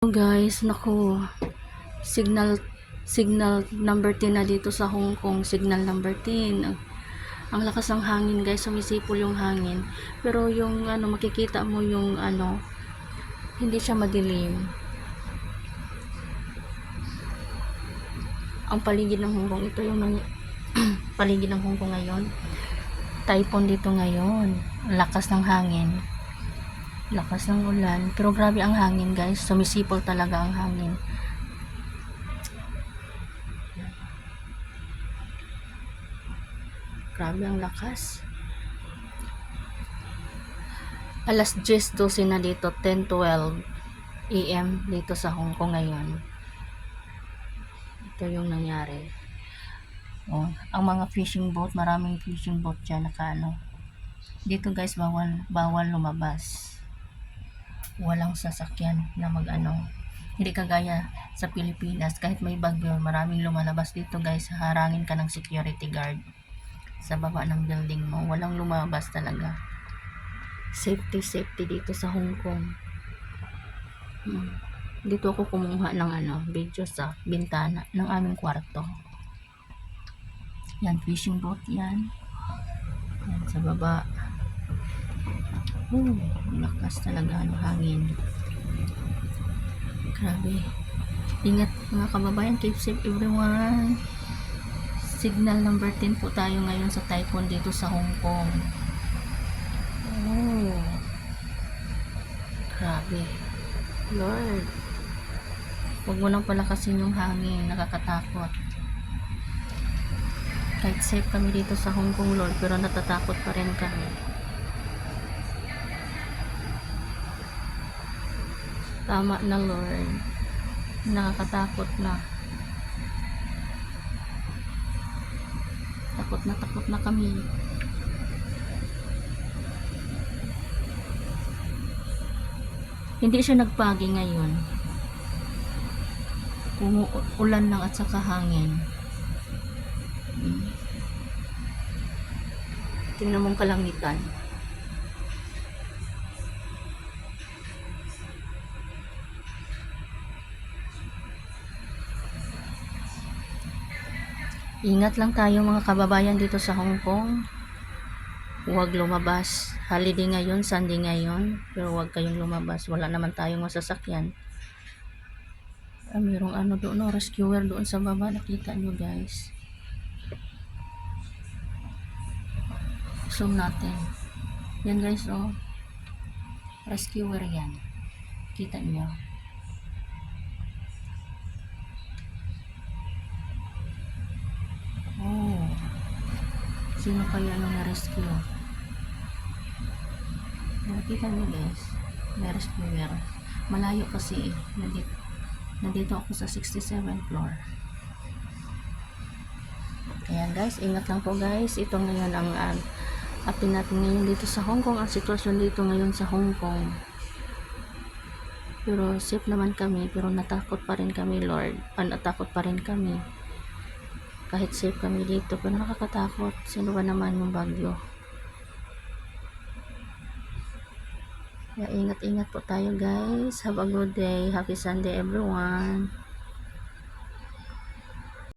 Guys, naku, signal signal number 10 na dito sa Hong Kong, signal number 10. Ang lakas ng hangin guys, sumisipol yung hangin, pero yung makikita mo yung hindi siya madilim. Ang paligid ng Hong Kong, ito yung paligid ng Hong Kong ngayon. Typhoon dito ngayon, lakas ng hangin, lakas ng ulan, pero grabe ang hangin guys, sumisipol talaga ang hangin. Grabe ang lakas. Alas 10:12 na dito, 10:12 AM dito sa Hong Kong ngayon. Ito yung nangyari. Oh, ang mga fishing boat, maraming fishing boat dyan dito guys, bawal lumabas. Walang sasakyan na hindi kagaya sa Pilipinas, kahit may bagyo, maraming lumalabas. Dito guys, harangin ka ng security guard sa baba ng building mo. Walang lumabas talaga. Safety dito sa Hong Kong. Dito ako kumuha ng video sa bintana ng aming kwarto. Yan, fishing boat yan. Yan sa baba. Lakas talaga ng hangin. Grabe. Ingat mga kababayan, keep safe everyone. Signal number 10 po tayo ngayon sa typhoon dito sa Hong Kong. Grabe. Lord, huwag mo nang palakasin yung hangin, nakakatakot. Kahit safe kami dito sa Hong Kong, Lord, pero natatakot pa rin kami. Tama na, Lord. Nakakatakot na. Takot na kami. Hindi siya nagpagi ngayon. Ulan lang at saka hangin. Tingnan mong kalangitan. Ingat lang tayo mga kababayan dito sa Hong Kong. Huwag lumabas. Holiday ngayon, Sunday ngayon, pero huwag kayong lumabas. Wala naman tayong masasakyan. Mayroong doon, rescuer doon sa baba. Nakita nyo guys. Zoom natin. Yan guys, rescuer yan. Kita nyo. Sino kaya na-rescue? Nakita nyo guys, may rescuer. Malayo kasi nandito ako sa 67th floor. Ayan guys, ingat lang po guys. Ito ngayon ang update natin ngayon dito sa Hong Kong. Ang sitwasyon dito ngayon sa Hong Kong, pero safe naman kami, pero natakot pa rin kami, Lord. Natakot pa rin kami kahit safe kami dito, pero nakakatakot. Sino ba naman yung bagyo? Kaya ingat po tayo guys. Have a good day. Happy Sunday everyone.